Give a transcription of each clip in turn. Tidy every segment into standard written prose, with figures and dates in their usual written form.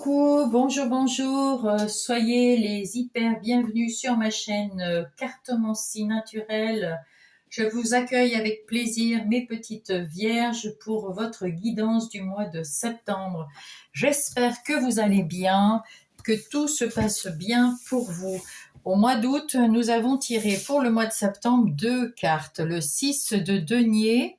Coucou, bonjour, bonjour, soyez les hyper bienvenus sur ma chaîne Cartomancie Naturelle. Je vous accueille avec plaisir, mes petites vierges, pour votre guidance du mois de septembre. J'espère que vous allez bien, que tout se passe bien pour vous. Au mois d'août, nous avons tiré pour le mois de septembre deux cartes, le 6 de denier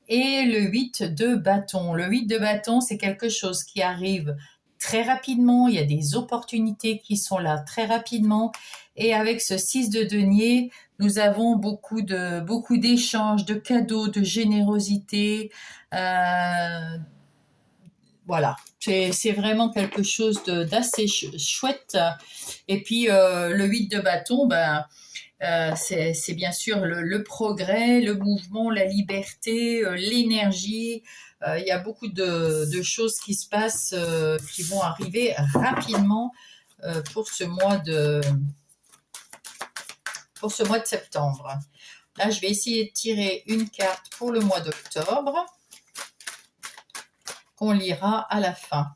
et le 8 de bâton. Le 8 de bâton, c'est quelque chose qui arrive très rapidement. Il y a des opportunités qui sont là très rapidement. Et avec ce 6 de denier, nous avons beaucoup d'échanges, de cadeaux, de générosité. Voilà, c'est vraiment quelque chose d'assez chouette. Et puis, le 8 de bâton, c'est bien sûr le progrès, le mouvement, la liberté, l'énergie. Il y a beaucoup de choses qui se passent, qui vont arriver rapidement pour ce mois de septembre. Là, je vais essayer de tirer une carte pour le mois d'octobre qu'on lira à la fin.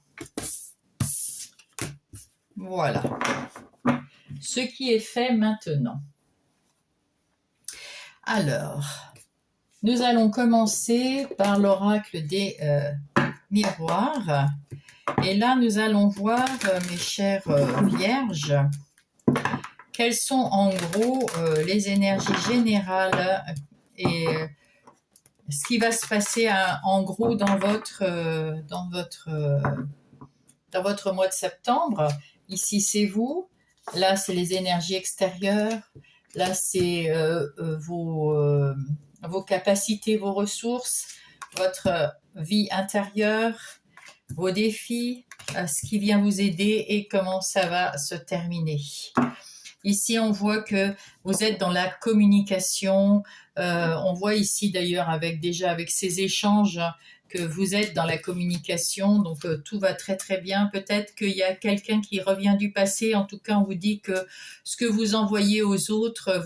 Voilà. Ce qui est fait maintenant. Alors, nous allons commencer par l'oracle des miroirs. Et là, nous allons voir, mes chères vierges, quelles sont en gros les énergies générales et ce qui va se passer en gros dans votre mois de septembre. Ici, c'est vous. Là, c'est les énergies extérieures. Là, c'est vos capacités, vos ressources, votre vie intérieure, vos défis, ce qui vient vous aider et comment ça va se terminer. Ici, on voit que vous êtes dans la communication. On voit ici d'ailleurs avec ces échanges que vous êtes dans la communication, donc tout va très très bien. Peut-être qu'il y a quelqu'un qui revient du passé. En tout cas, on vous dit que ce que vous envoyez aux autres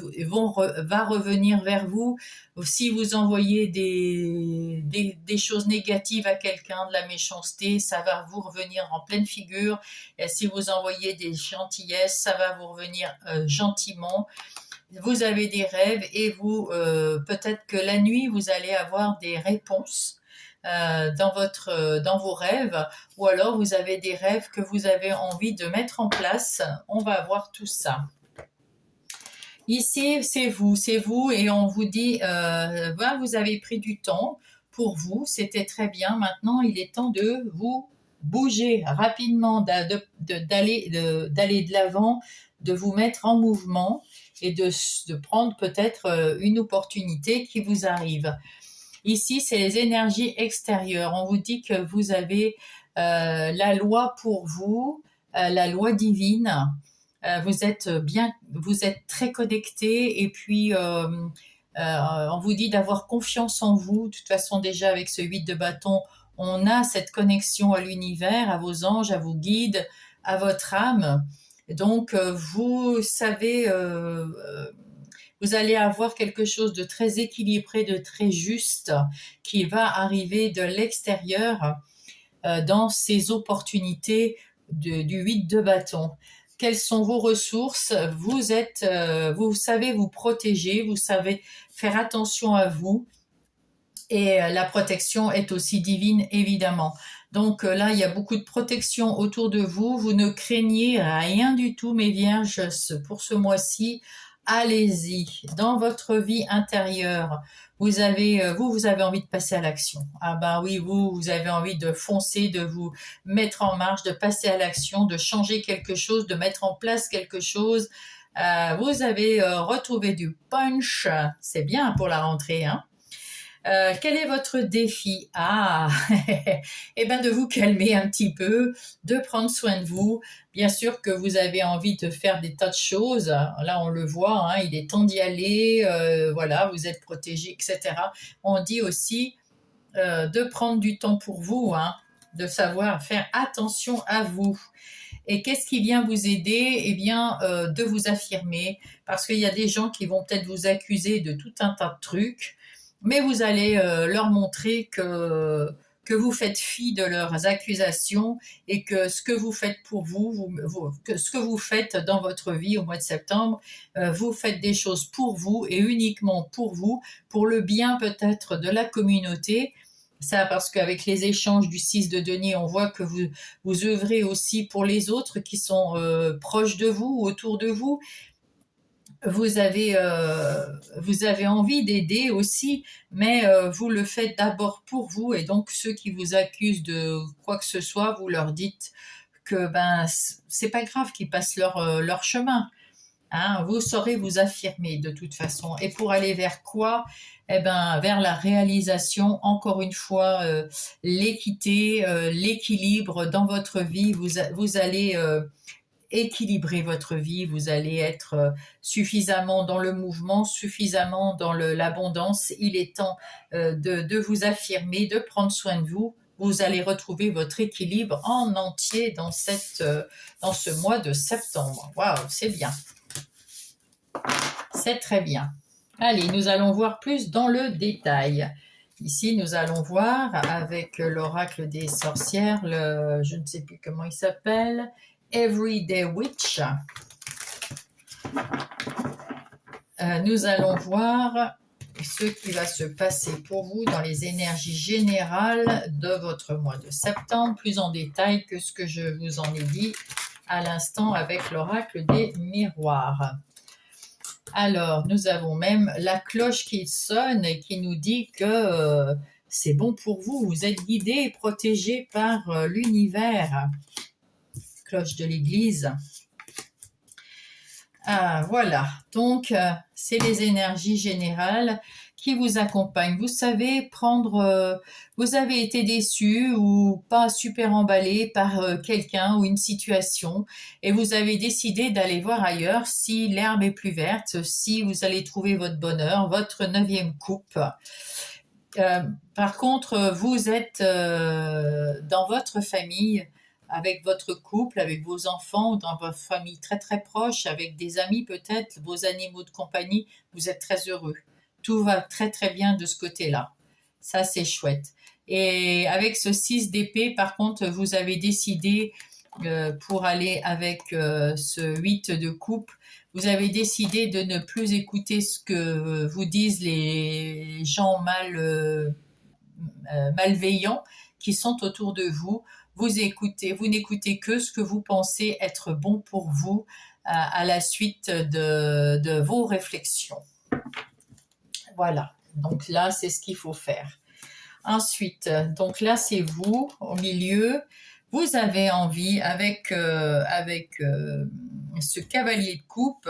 va revenir vers vous. Si vous envoyez des choses négatives à quelqu'un, de la méchanceté, ça va vous revenir en pleine figure. Et si vous envoyez des gentillesses, ça va vous revenir gentiment. Vous avez des rêves et peut-être que la nuit, vous allez avoir des réponses dans vos rêves, ou alors vous avez des rêves que vous avez envie de mettre en place. On va voir tout ça. Ici, c'est vous, et on vous dit, vous avez pris du temps pour vous, c'était très bien. Maintenant, il est temps de vous bouger rapidement, d'aller de l'avant, de vous mettre en mouvement et de prendre peut-être une opportunité qui vous arrive. Ici, c'est les énergies extérieures. On vous dit que vous avez la loi pour vous, la loi divine. Vous êtes très connecté, et puis on vous dit d'avoir confiance en vous. De toute façon, déjà avec ce 8 de bâton, on a cette connexion à l'univers, à vos anges, à vos guides, à votre âme. Donc, vous savez, vous allez avoir quelque chose de très équilibré, de très juste, qui va arriver de l'extérieur dans ces opportunités du 8 de bâton. Quelles sont vos ressources? Vous savez vous protéger, vous savez faire attention à vous, et la protection est aussi divine, évidemment. Donc là, il y a beaucoup de protection autour de vous. Vous ne craignez rien du tout, mes vierges, pour ce mois-ci. Allez-y, dans votre vie intérieure, vous avez envie de passer à l'action. Ah ben oui, vous avez envie de foncer, de vous mettre en marche, de passer à l'action, de changer quelque chose, de mettre en place quelque chose. Vous avez retrouvé du punch, c'est bien pour la rentrée, hein. Quel est votre défi? Eh ben de vous calmer un petit peu, de prendre soin de vous. Bien sûr que vous avez envie de faire des tas de choses. Là, on le voit, hein, il est temps d'y aller. Voilà, vous êtes protégés, etc. On dit aussi de prendre du temps pour vous, hein, de savoir faire attention à vous. Et qu'est-ce qui vient vous aider? Eh bien, de vous affirmer, parce qu'il y a des gens qui vont peut-être vous accuser de tout un tas de trucs, mais vous allez leur montrer que que vous faites fi de leurs accusations et que ce que vous faites pour vous, que ce que vous faites dans votre vie au mois de septembre, vous faites des choses pour vous et uniquement pour vous, pour le bien peut-être de la communauté. Ça, parce qu'avec les échanges du 6 de denier, on voit que vous œuvrez aussi pour les autres qui sont proches de vous, autour de vous. Vous avez envie d'aider aussi, mais vous le faites d'abord pour vous. Et donc, ceux qui vous accusent de quoi que ce soit, vous leur dites que c'est pas grave qu'ils passent leur chemin. Hein, vous saurez vous affirmer de toute façon. Et pour aller vers quoi? Eh ben, vers la réalisation, encore une fois, l'équité, l'équilibre dans votre vie. Vous allez équilibrer votre vie, vous allez être suffisamment dans le mouvement, suffisamment dans l'abondance. Il est temps de vous affirmer, de prendre soin de vous. Vous allez retrouver votre équilibre en entier dans ce mois de septembre. Waouh, c'est bien. C'est très bien. Allez, nous allons voir plus dans le détail. Ici, nous allons voir avec l'oracle des sorcières, je ne sais plus comment il s'appelle, Everyday Witch. Nous allons voir ce qui va se passer pour vous dans les énergies générales de votre mois de septembre, plus en détail que ce que je vous en ai dit à l'instant avec l'oracle des miroirs. Alors, nous avons même la cloche qui sonne et qui nous dit que c'est bon pour vous. Vous êtes guidé et protégé par l'univers. Cloche de l'église. Ah, voilà. Donc, c'est les énergies générales qui vous accompagnent. Vous savez vous avez été déçu ou pas super emballé par quelqu'un ou une situation et vous avez décidé d'aller voir ailleurs si l'herbe est plus verte, si vous allez trouver votre bonheur, votre 9e coupe. Par contre, vous êtes dans votre famille, avec votre couple, avec vos enfants, ou dans votre famille très très proche, avec des amis peut-être, vos animaux de compagnie, vous êtes très heureux. Tout va très très bien de ce côté-là. Ça, c'est chouette. Et avec ce 6 d'épée, par contre, vous avez décidé, pour aller avec ce 8 de coupe, vous avez décidé de ne plus écouter ce que vous disent les gens malveillants qui sont autour de vous. Vous n'écoutez que ce que vous pensez être bon pour vous à la suite de vos réflexions. Voilà, donc là, c'est ce qu'il faut faire. Ensuite, donc là, c'est vous, au milieu. Vous avez envie, avec ce cavalier de coupe,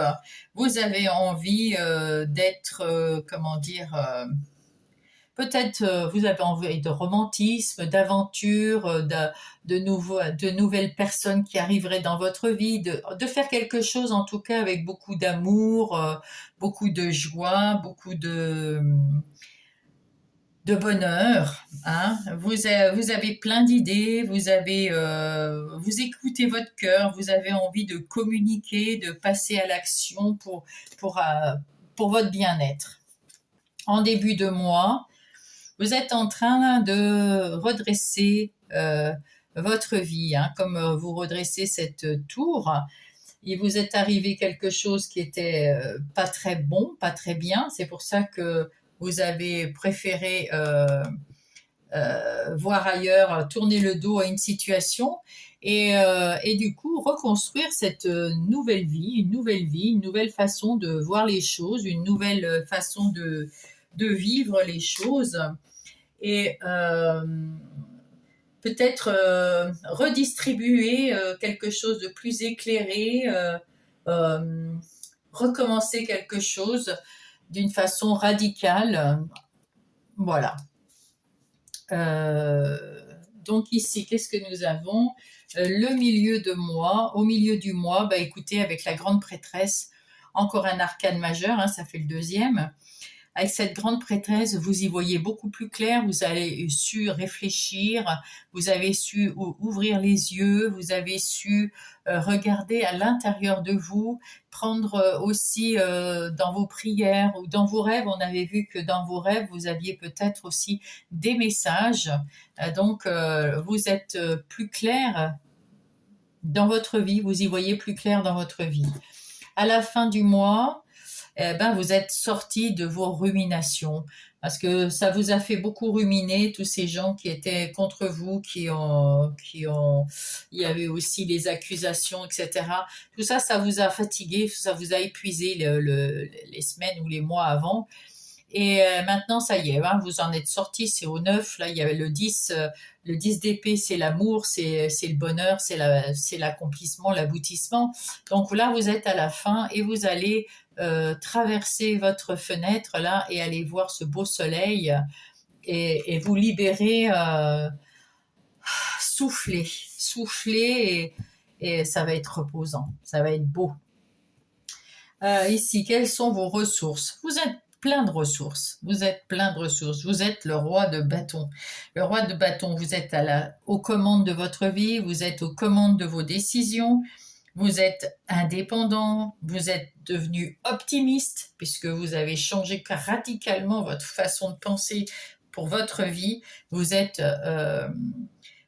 vous avez envie d'être, peut-être vous avez envie de romantisme, d'aventure, de nouvelles personnes qui arriveraient dans votre vie, de faire quelque chose en tout cas avec beaucoup d'amour, beaucoup de joie, beaucoup de bonheur. Hein. Vous avez plein d'idées, vous écoutez votre cœur, vous avez envie de communiquer, de passer à l'action pour votre bien-être. En début de mois, vous êtes en train de redresser votre vie, hein, comme vous redressez cette tour. Il vous est arrivé quelque chose qui était pas très bon, pas très bien. C'est pour ça que vous avez préféré voir ailleurs, tourner le dos à une situation et du coup reconstruire cette nouvelle vie, une nouvelle façon de voir les choses, une nouvelle façon de vivre les choses et peut-être redistribuer quelque chose de plus éclairé, recommencer quelque chose d'une façon radicale. Voilà. Donc ici, qu'est-ce que nous avons? Le milieu de mois. Au milieu du mois, écoutez, avec la grande prêtresse, encore un arcane majeur, hein, ça fait le 2e. avec cette grande prêtresse, vous y voyez beaucoup plus clair, vous avez su réfléchir, vous avez su ouvrir les yeux, vous avez su regarder à l'intérieur de vous, prendre aussi dans vos prières ou dans vos rêves. On avait vu que dans vos rêves, vous aviez peut-être aussi des messages. Donc, vous êtes plus clair dans votre vie, vous y voyez plus clair dans votre vie. À la fin du mois, vous êtes sorti de vos ruminations parce que ça vous a fait beaucoup ruminer, tous ces gens qui étaient contre vous, il y avait aussi les accusations, etc. Tout ça, ça vous a fatigué, ça vous a épuisé les semaines ou les mois avant. Et maintenant, ça y est, hein, vous en êtes sorti, c'est au 9. Là, il y avait le 10 d'épée, c'est l'amour, c'est le bonheur, c'est l'accomplissement, l'aboutissement. Donc là, vous êtes à la fin et vous allez traverser votre fenêtre là et aller voir ce beau soleil et vous libérer, souffler et ça va être reposant, ça va être beau. Ici, quelles sont vos ressources? Vous êtes plein de ressources. Vous êtes plein de ressources. Vous êtes le roi de bâton. Le roi de bâton, vous êtes aux commandes de votre vie, vous êtes aux commandes de vos décisions, vous êtes indépendant, vous êtes devenu optimiste puisque vous avez changé radicalement votre façon de penser pour votre vie. Vous êtes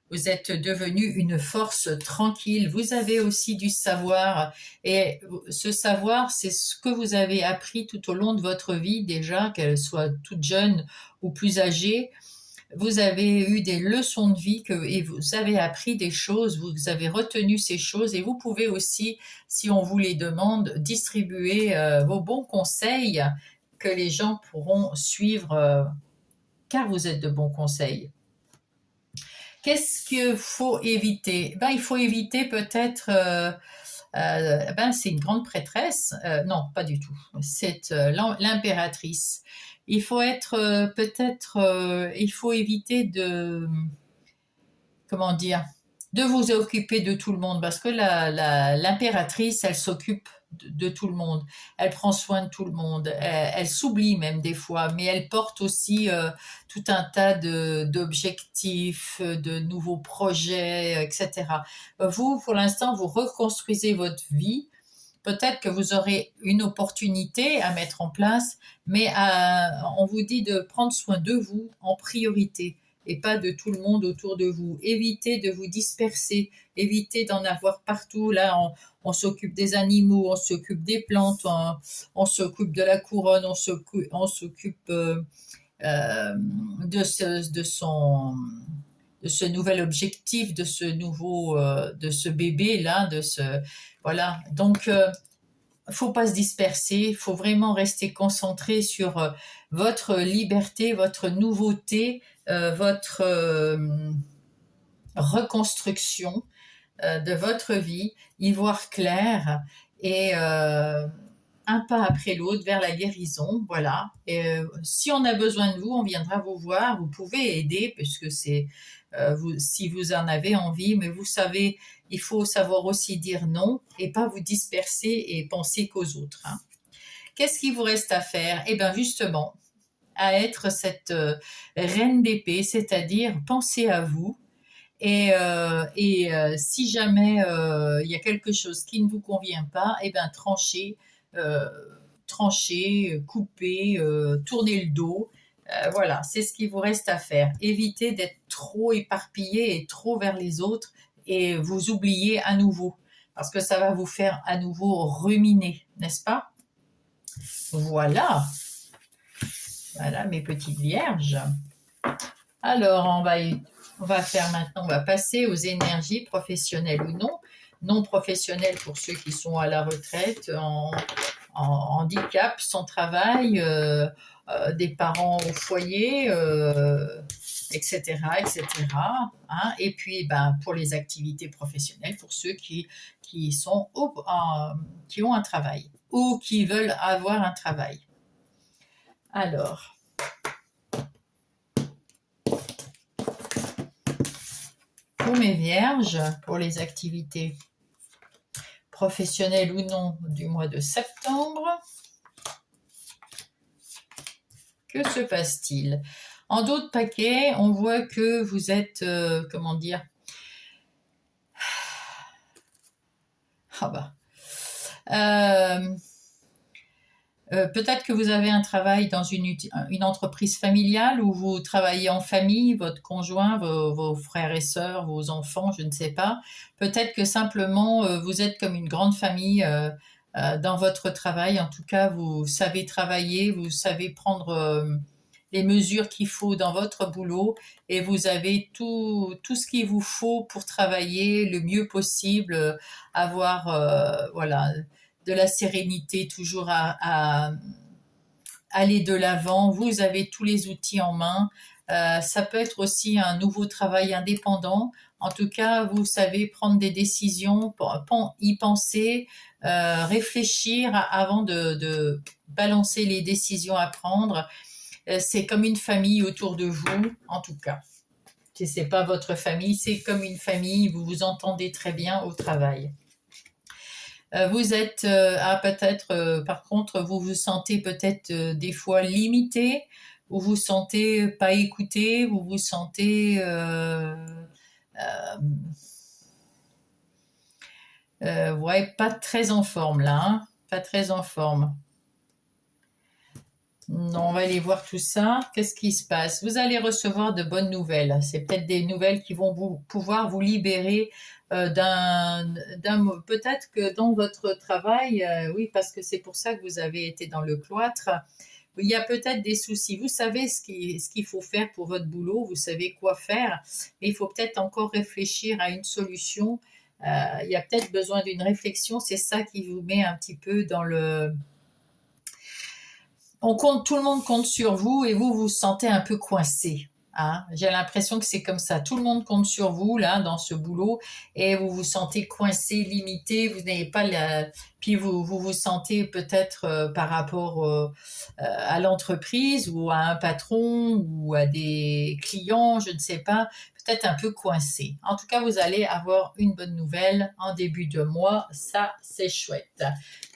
devenu une force tranquille. Vous avez aussi du savoir. Et ce savoir, c'est ce que vous avez appris tout au long de votre vie déjà, qu'elle soit toute jeune ou plus âgée. Vous avez eu des leçons de vie et vous avez appris des choses, vous avez retenu ces choses et vous pouvez aussi, si on vous les demande, distribuer vos bons conseils que les gens pourront suivre car vous êtes de bons conseils. Qu'est-ce qu'il faut éviter? Il faut éviter peut-être, c'est une grande prêtresse. Non, pas du tout. C'est l'impératrice. Il faut être il faut éviter comment dire, de vous occuper de tout le monde parce que l'impératrice, elle s'occupe de tout le monde. Elle prend soin de tout le monde. Elle s'oublie même des fois, mais elle porte aussi tout un tas d'objectifs, de nouveaux projets, etc. Vous, pour l'instant, vous reconstruisez votre vie. Peut-être que vous aurez une opportunité à mettre en place, mais on vous dit de prendre soin de vous en priorité et pas de tout le monde autour de vous. Évitez de vous disperser, évitez d'en avoir partout. Là, on s'occupe des animaux, on s'occupe des plantes, on s'occupe de la couronne, on s'occupe de ce nouvel objectif, de ce bébé là, voilà. Donc, faut pas se disperser, faut vraiment rester concentré sur votre liberté, votre nouveauté, votre reconstruction de votre vie, y voir clair et un pas après l'autre vers la guérison, voilà. Et si on a besoin de vous, on viendra vous voir. Vous pouvez aider puisque c'est si vous en avez envie, mais vous savez, il faut savoir aussi dire non et pas vous disperser et penser qu'aux autres. Hein. Qu'est-ce qu'il vous reste à faire? Eh bien, justement, à être cette reine d'épée, c'est-à-dire penser à vous. Et si jamais il y a quelque chose qui ne vous convient pas, eh bien, trancher, couper, tourner le dos. Voilà, c'est ce qu'il vous reste à faire. Évitez d'être trop éparpillé et trop vers les autres et vous oublier à nouveau, parce que ça va vous faire à nouveau ruminer, n'est-ce pas? Voilà, voilà mes petites vierges. Alors, on va faire maintenant, on va passer aux énergies professionnelles ou non. Non professionnelles pour ceux qui sont à la retraite, en handicap, sans travail, des parents au foyer, etc., etc. Hein. Et puis, pour les activités professionnelles, pour ceux qui ont un travail ou qui veulent avoir un travail. Alors, pour mes vierges, pour les activités professionnelles ou non du mois de septembre, Que se passe-t-il? En d'autres paquets, on voit que vous êtes, comment dire? Ah bah. Peut-être que vous avez un travail dans une entreprise familiale où vous travaillez en famille, votre conjoint, vos frères et sœurs, vos enfants, je ne sais pas. Peut-être que simplement vous êtes comme une grande famille dans votre travail. En tout cas, vous savez travailler, vous savez prendre les mesures qu'il faut dans votre boulot et vous avez tout ce qu'il vous faut pour travailler le mieux possible, avoir voilà, de la sérénité, toujours à aller de l'avant. Vous avez tous les outils en main. Ça peut être aussi un nouveau travail indépendant. En tout cas, vous savez prendre des décisions, y penser, réfléchir avant de balancer les décisions à prendre. C'est comme une famille autour de vous, en tout cas. Si ce n'est pas votre famille, c'est comme une famille, vous vous entendez très bien au travail. Vous êtes, peut-être, par contre, vous vous sentez peut-être des fois limité, vous vous sentez pas écouté, vous vous sentez ouais, pas très en forme là, hein, pas très en forme. Non, on va aller voir tout ça. Qu'est-ce qui se passe? Vous allez recevoir de bonnes nouvelles. C'est peut-être des nouvelles qui vont pouvoir vous libérer peut-être que dans votre travail, oui, parce que c'est pour ça que vous avez été dans le cloître, il y a peut-être des soucis. Vous savez ce qu'il faut faire pour votre boulot, vous savez quoi faire, mais il faut peut-être encore réfléchir à une solution. Il y a peut-être besoin d'une réflexion. C'est ça qui vous met un petit peu dans le tout le monde compte sur vous et vous vous sentez un peu coincé. Hein. J'ai l'impression que c'est comme ça. Tout le monde compte sur vous là dans ce boulot et vous vous sentez coincé, limité. Vous n'avez pas puis vous sentez peut-être par rapport à l'entreprise ou à un patron ou à des clients, je ne sais pas, peut-être un peu coincé. En tout cas, vous allez avoir une bonne nouvelle en début de mois. Ça, c'est chouette.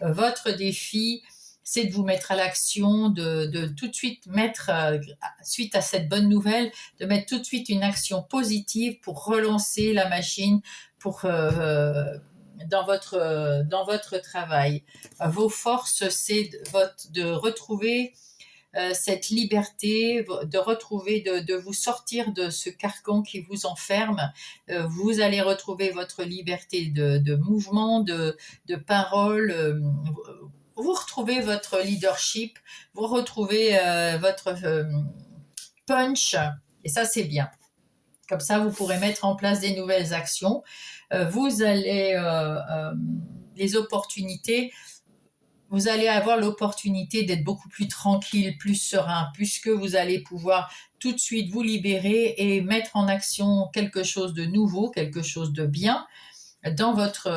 Votre défi, c'est de vous mettre à l'action, de tout de suite mettre, suite à cette bonne nouvelle, de mettre tout de suite une action positive pour relancer la machine pour, dans votre travail. Vos forces, c'est de retrouver cette liberté, de retrouver, de vous sortir de ce carcan qui vous enferme. Vous allez retrouver votre liberté de mouvement, de parole. Vous retrouvez votre leadership, vous retrouvez votre punch, et ça c'est bien. Comme ça, vous pourrez mettre en place des nouvelles actions. Vous allez les opportunités. Vous allez avoir l'opportunité d'être beaucoup plus tranquille, plus serein, puisque vous allez pouvoir tout de suite vous libérer et mettre en action quelque chose de nouveau, quelque chose de bien dans votre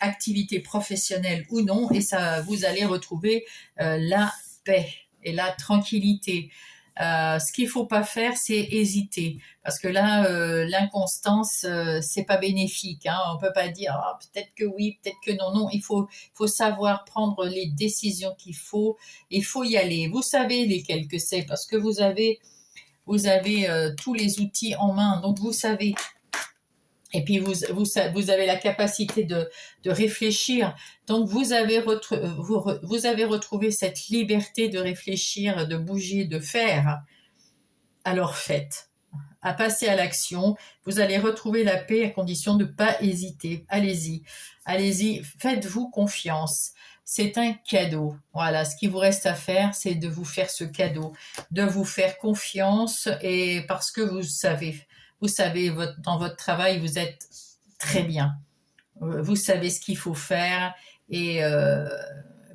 activité professionnelle ou non, et ça, vous allez retrouver la paix et la tranquillité. Ce qu'il faut pas faire, c'est hésiter, parce que là, l'inconstance, c'est pas bénéfique. Hein. On peut pas dire ah, peut-être que oui, peut-être que non. Non, il faut savoir prendre les décisions qu'il faut. Il faut y aller. Vous savez lesquelles que c'est, parce que vous avez tous les outils en main, donc vous savez. Et puis vous avez la capacité de réfléchir. Donc vous avez retrouvé cette liberté de réfléchir, de bouger, de faire. Alors faites. À passer à l'action. Vous allez retrouver la paix à condition de ne pas hésiter. Allez-y. Allez-y. Faites-vous confiance. C'est un cadeau. Voilà. Ce qui vous reste à faire, c'est de vous faire ce cadeau, de vous faire confiance, et parce que vous savez, dans votre travail, vous êtes très bien. Vous savez ce qu'il faut faire et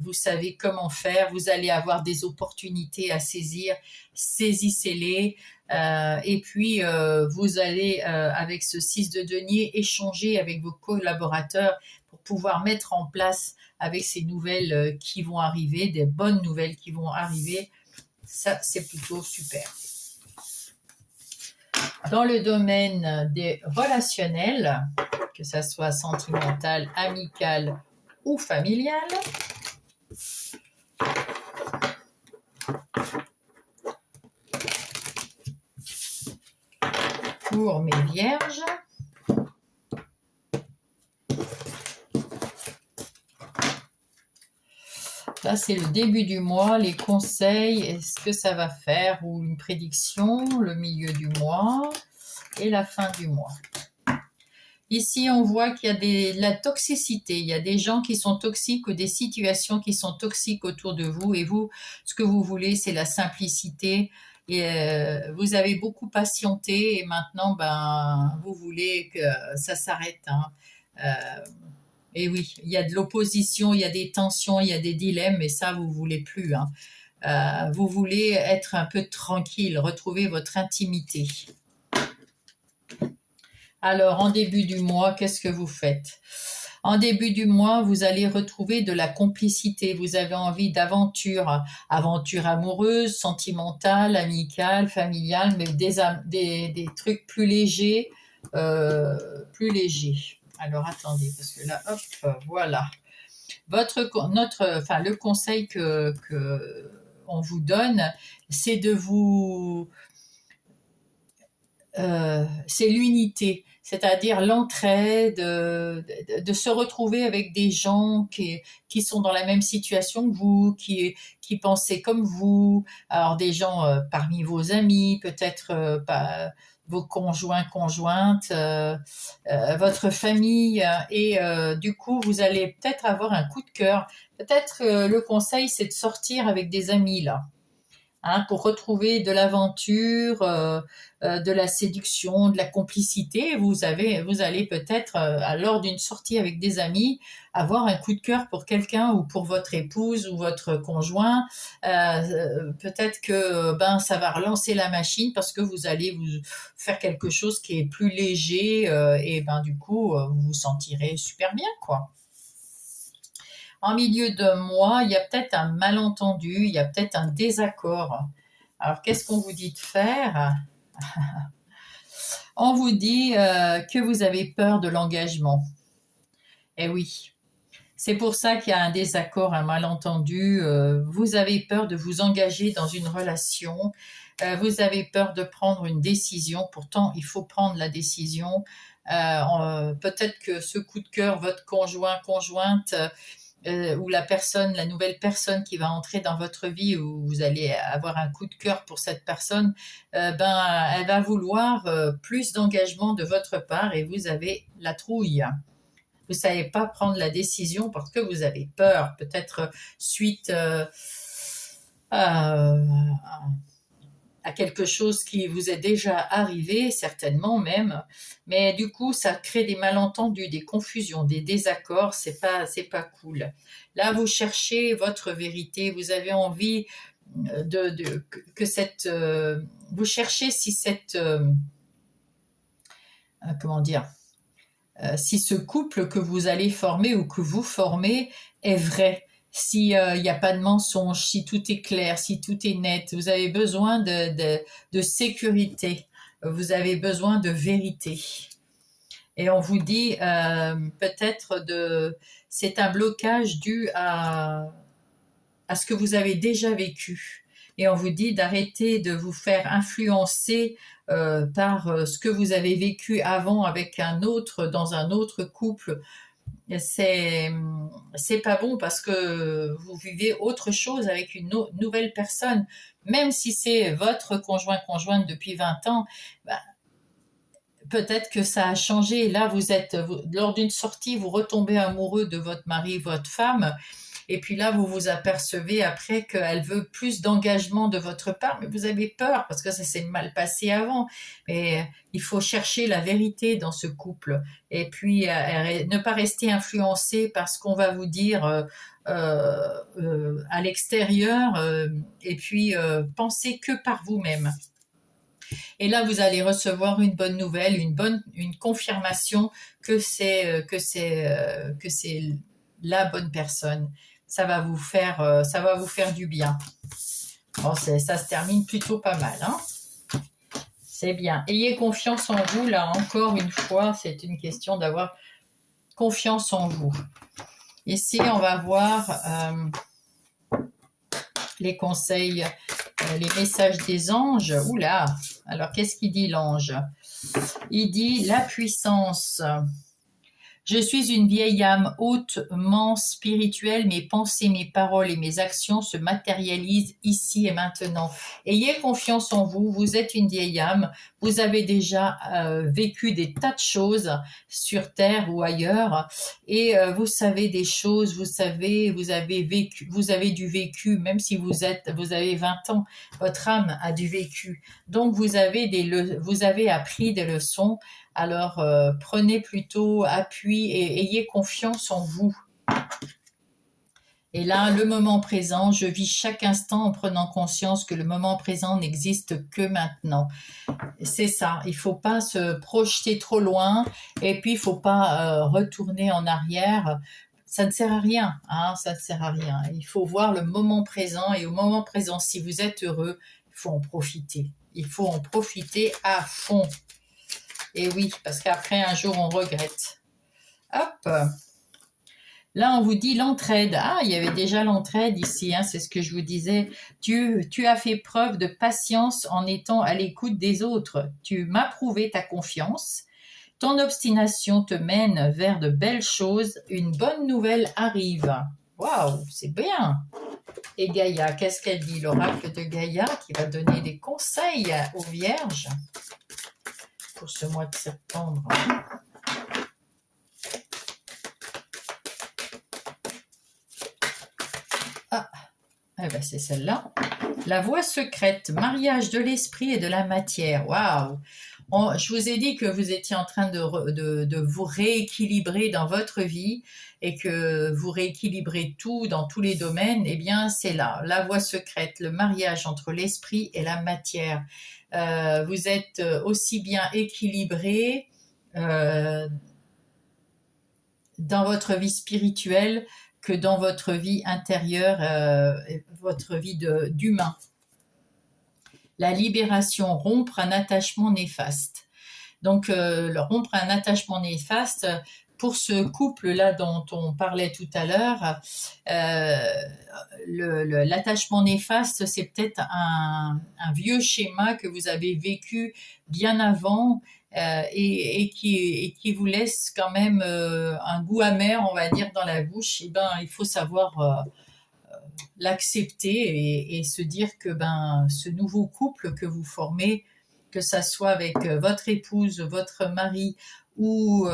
vous savez comment faire. Vous allez avoir des opportunités à saisir. Saisissez-les. Et puis, vous allez, avec ce 6 de denier, échanger avec vos collaborateurs pour pouvoir mettre en place avec ces nouvelles qui vont arriver, des bonnes nouvelles qui vont arriver. Ça, c'est plutôt super. Dans le domaine des relationnels, que ça soit sentimental, amical ou familial, pour mes vierges. Là, c'est le début du mois, les conseils, est-ce que ça va faire, ou une prédiction, le milieu du mois et la fin du mois. Ici, on voit qu'il y a de la toxicité, il y a des gens qui sont toxiques ou des situations qui sont toxiques autour de vous, et vous, ce que vous voulez, c'est la simplicité, et vous avez beaucoup patienté, et maintenant, ben, vous voulez que ça s'arrête, hein. Et oui, il y a de l'opposition, il y a des tensions, il y a des dilemmes, et ça, vous voulez plus, hein. Vous voulez être un peu tranquille, retrouver votre intimité. Alors, en début du mois, qu'est-ce que vous faites? En début du mois, vous allez retrouver de la complicité. Vous avez envie d'aventure, aventure amoureuse, sentimentale, amicale, familiale, mais des trucs plus légers, plus légers. Alors, attendez, parce que là, hop, voilà. Le conseil que on vous donne, c'est de vous... c'est l'unité, c'est-à-dire l'entraide, de se retrouver avec des gens qui sont dans la même situation que vous, qui pensaient comme vous, alors des gens parmi vos amis, peut-être vos conjoints, conjointes, votre famille, et du coup, vous allez peut-être avoir un coup de cœur. Peut-être le conseil, c'est de sortir avec des amis, là. Hein, pour retrouver de l'aventure, de la séduction, de la complicité. Vous allez peut-être, lors d'une sortie avec des amis, avoir un coup de cœur pour quelqu'un ou pour votre épouse ou votre conjoint. Peut-être que ben, ça va relancer la machine parce que vous allez vous faire quelque chose qui est plus léger, et ben, du coup, vous vous sentirez super bien, quoi. En milieu de mois, il y a peut-être un malentendu, il y a peut-être un désaccord. Alors, qu'est-ce qu'on vous dit de faire? On vous dit que vous avez peur de l'engagement. Eh oui, c'est pour ça qu'il y a un désaccord, un malentendu. Vous avez peur de vous engager dans une relation. Vous avez peur de prendre une décision. Pourtant, il faut prendre la décision. Peut-être que ce coup de cœur, votre conjoint, conjointe, ou la nouvelle personne qui va entrer dans votre vie, où vous allez avoir un coup de cœur pour cette personne, ben, elle va vouloir plus d'engagement de votre part, et vous avez la trouille. Vous ne savez pas prendre la décision parce que vous avez peur, peut-être suite à quelque chose qui vous est déjà arrivé, certainement même, mais du coup, ça crée des malentendus, des confusions, des désaccords, c'est pas cool. Là, vous cherchez votre vérité, vous avez envie vous cherchez si comment dire, si ce couple que vous allez former ou que vous formez est vrai, si il n'y a pas de mensonge, si tout est clair, si tout est net. Vous avez besoin de sécurité, vous avez besoin de vérité. Et on vous dit peut-être c'est un blocage dû à ce que vous avez déjà vécu. Et on vous dit d'arrêter de vous faire influencer par ce que vous avez vécu avant avec un autre, dans un autre couple. C'est pas bon parce que vous vivez autre chose avec une nouvelle personne. Même si c'est votre conjoint, conjointe depuis 20 ans, bah, peut-être que ça a changé. Là, lors d'une sortie, vous retombez amoureux de votre mari, votre femme. Et puis là, vous vous apercevez après qu'elle veut plus d'engagement de votre part, mais vous avez peur parce que ça s'est mal passé avant. Mais il faut chercher la vérité dans ce couple. Et puis, ne pas rester influencé par ce qu'on va vous dire à l'extérieur, et puis pensez que par vous-même. Et là, vous allez recevoir une bonne nouvelle, une confirmation que c'est la bonne personne. Ça va vous faire du bien. Bon, ça se termine plutôt pas mal, hein. C'est bien. Ayez confiance en vous, là, encore une fois, c'est une question d'avoir confiance en vous. Ici, on va voir les conseils Les messages des anges. Oula. Alors, qu'est-ce qu'il dit l'ange? Il dit la puissance. Je suis une vieille âme hautement spirituelle, mes pensées, mes paroles et mes actions se matérialisent ici et maintenant. Ayez confiance en vous, vous êtes une vieille âme, vous avez déjà vécu des tas de choses sur Terre ou ailleurs et vous savez des choses, vous savez, vous avez vécu, vous avez du vécu, même si vous avez 20 ans, votre âme a du vécu. Donc vous avez appris des leçons. Alors, prenez plutôt appui et ayez confiance en vous. Et là, le moment présent, je vis chaque instant en prenant conscience que le moment présent n'existe que maintenant. C'est ça, il ne faut pas se projeter trop loin et puis il ne faut pas retourner en arrière. Ça ne sert à rien, hein, ça ne sert à rien. Il faut voir le moment présent et au moment présent, si vous êtes heureux, il faut en profiter. Il faut en profiter à fond. Et oui, parce qu'après, un jour, on regrette. Hop. Là, on vous dit l'entraide. Ah, il y avait déjà l'entraide ici, hein, c'est ce que je vous disais. Tu as fait preuve de patience en étant à l'écoute des autres. Tu m'as prouvé ta confiance. Ton obstination te mène vers de belles choses. Une bonne nouvelle arrive. Waouh, c'est bien. Et Gaïa, qu'est-ce qu'elle dit? L'oracle de Gaïa qui va donner des conseils aux vierges pour ce mois de septembre. Ah, eh ben c'est celle-là. La voie secrète, mariage de l'esprit et de la matière. Waouh! Je vous ai dit que vous étiez en train de vous rééquilibrer dans votre vie et que vous rééquilibrez tout dans tous les domaines. Eh bien, c'est là, la voie secrète, le mariage entre l'esprit et la matière. Vous êtes aussi bien équilibré dans votre vie spirituelle que dans votre vie intérieure, votre vie d'humain. La libération, rompre un attachement néfaste. Donc, rompre un attachement néfaste, pour ce couple-là dont on parlait tout à l'heure, l'attachement néfaste, c'est peut-être un vieux schéma que vous avez vécu bien avant et qui vous laisse quand même un goût amer, on va dire, dans la bouche. Et ben, il faut savoir l'accepter et se dire que ce nouveau couple que vous formez, que ça soit avec votre épouse, votre mari ou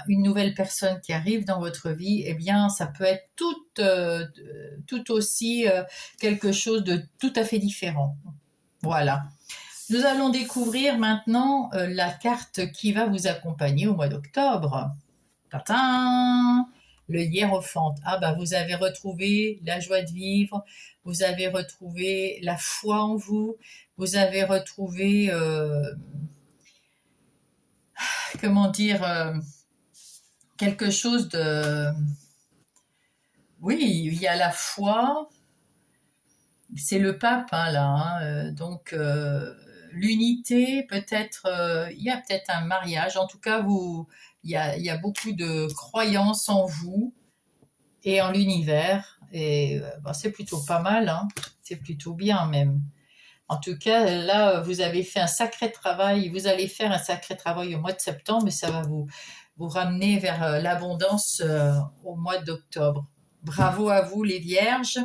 une nouvelle personne qui arrive dans votre vie, eh bien, ça peut être tout aussi quelque chose de tout à fait différent. Voilà. Nous allons découvrir maintenant la carte qui va vous accompagner au mois d'octobre. Tadam! Le hiérophante. Ah ben vous avez retrouvé la joie de vivre, vous avez retrouvé la foi en vous, vous avez retrouvé, comment dire, quelque chose de... Oui, il y a la foi, c'est le pape hein, là, hein, donc l'unité, peut-être, il y a peut-être un mariage, en tout cas il y a beaucoup de croyances en vous et en l'univers, et c'est plutôt pas mal, hein, c'est plutôt bien même. En tout cas, là, vous avez fait un sacré travail, vous allez faire un sacré travail au mois de septembre, et ça va vous ramener vers l'abondance au mois d'octobre. Bravo à vous les vierges.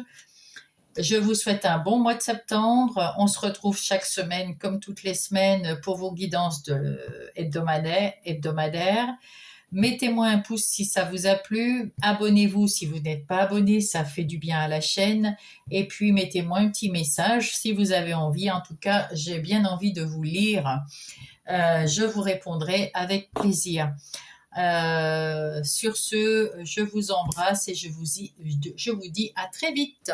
Je vous souhaite un bon mois de septembre. On se retrouve chaque semaine, comme toutes les semaines, pour vos guidances hebdomadaires. Mettez-moi un pouce si ça vous a plu. Abonnez-vous si vous n'êtes pas abonné, ça fait du bien à la chaîne. Et puis, mettez-moi un petit message si vous avez envie. En tout cas, j'ai bien envie de vous lire. Je vous répondrai avec plaisir. Sur ce, je vous embrasse et je vous dis à très vite.